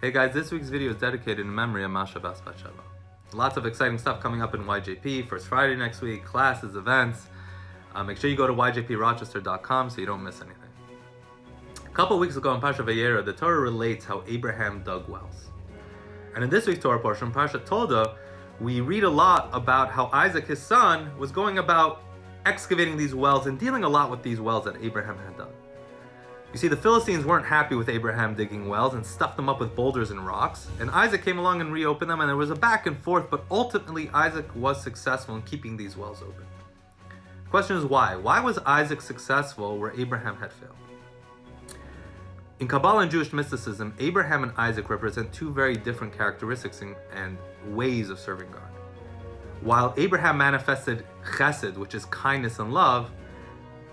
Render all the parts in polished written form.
Hey guys, this week's video is dedicated in memory of Masha Bas Batsheva. Lots of exciting stuff coming up in YJP, First Friday next week, classes, events. Make sure you go to yjprochester.com so you don't miss anything. A couple weeks ago in Parsha Vayera, the Torah relates how Abraham dug wells. And in this week's Torah portion, Parsha Toldot, we read a lot about how Isaac, his son, was going about excavating these wells and dealing a lot with these wells that Abraham had dug. You see, the Philistines weren't happy with Abraham digging wells and stuffed them up with boulders and rocks, and Isaac came along and reopened them, and there was a back and forth, but ultimately Isaac was successful in keeping these wells open. The question is why? Why was Isaac successful where Abraham had failed? In Kabbalah and Jewish mysticism, Abraham and Isaac represent two very different characteristics and ways of serving God. While Abraham manifested chesed, which is kindness and love,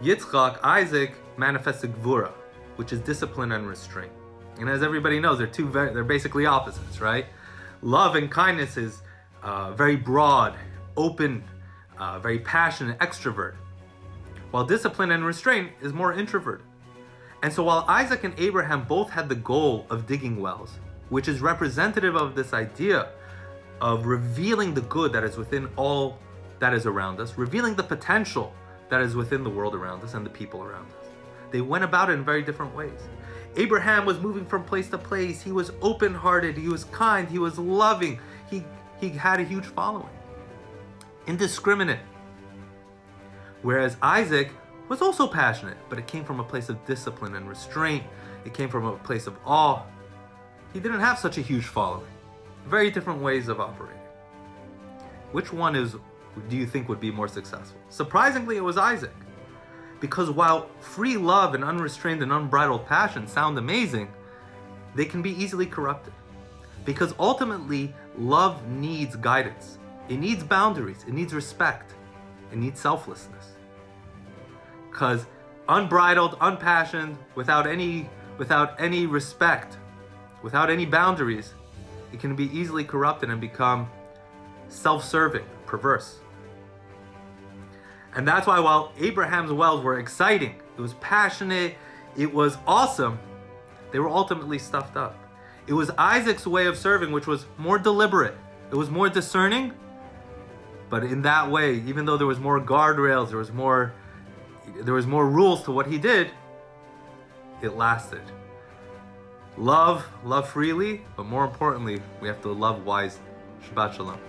Yitzchak, Isaac, manifested gvura, which is discipline and restraint. And as everybody knows, they're basically opposites, right? Love and kindness is very broad, open, very passionate, extrovert, while discipline and restraint is more introverted. And so while Isaac and Abraham both had the goal of digging wells, which is representative of this idea of revealing the good that is within all that is around us, revealing the potential that is within the world around us and the people around us, they went about it in very different ways. Abraham was moving from place to place. He was open-hearted. He was kind. He was loving. He had a huge following. Indiscriminate. Whereas Isaac was also passionate, but it came from a place of discipline and restraint. It came from a place of awe. He didn't have such a huge following. Very different ways of operating. Which one do you think would be more successful? Surprisingly, it was Isaac. Because while free love and unrestrained and unbridled passion sound amazing, they can be easily corrupted. Because ultimately, love needs guidance. It needs boundaries. It needs respect. It needs selflessness. Because unbridled, unpassioned, without any respect, without any boundaries, it can be easily corrupted and become self-serving, perverse. And that's why while Abraham's wells were exciting, it was passionate, it was awesome, they were ultimately stuffed up. It was Isaac's way of serving, which was more deliberate. It was more discerning, but in that way, even though there was more guardrails, there was more rules to what he did, it lasted. Love freely, but more importantly, we have to love wisely. Shabbat Shalom.